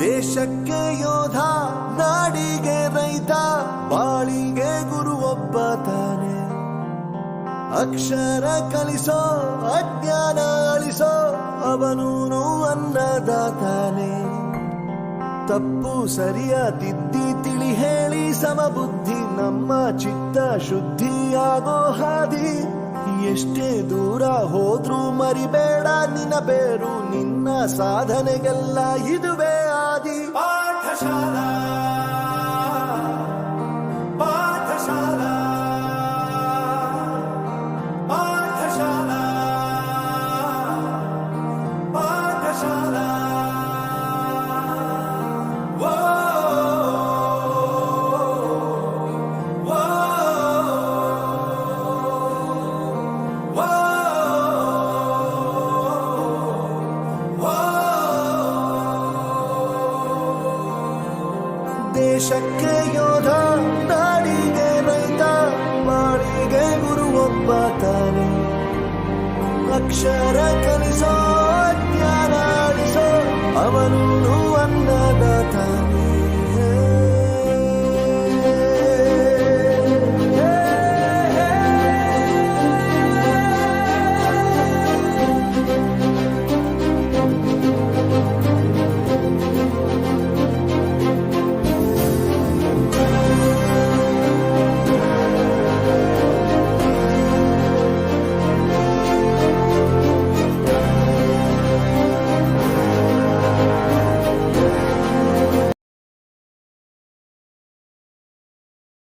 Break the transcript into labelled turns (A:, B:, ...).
A: ದೇಶಕ್ಕೆ ಯೋಧ, ನಾಡಿಗೆ ರೈತ, ಬಾಳಿಗೆ ಗುರು ಒಬ್ಬ ತಾನೆ. ಅಕ್ಷರ ಕಲಿಸೋ, ಅಜ್ಞಾನ ಅಳಿಸೋ, ಅವನೂನು ಅನ್ನದಾತಾನೆ. ತಪ್ಪು ಸರಿಯ ತಿದ್ದಿ ತಿಳಿ ಹೇಳಿ ಸಮಬುದ್ಧಿ ನಮ್ಮ ಚಿತ್ತ ಶುದ್ಧಿಯಾಗೋ ಹಾದಿ. ಎಷ್ಟೇ ದೂರ ಹೋದ್ರೂ ಮರಿಬೇಡ ನಿನ್ನ ಬೇರು, ನಿನ್ನ ಸಾಧನೆಗೆಲ್ಲ ಇದುವೇ ಆದಿ. ಪಾಠಶಾಲಾ ಪಾಠಶಾಲಾ ಪಾಠಶಾಲಾ ಪಾಠಶಾಲಾ. ದೇಶಕ್ಕೆ ಯೋಧ, ನಾಡಿಗೆ ರೈತ, ಬಾಳಿಗೆ ಗುರು ಒಬ್ಬ ತಾನೆ. ಅಕ್ಷರ ಕಲಿಸೋ, ಜ್ಞಾನ ಅಳಿಸೋ, ಅವನು ಅನ್ನದಾತಾನೆ.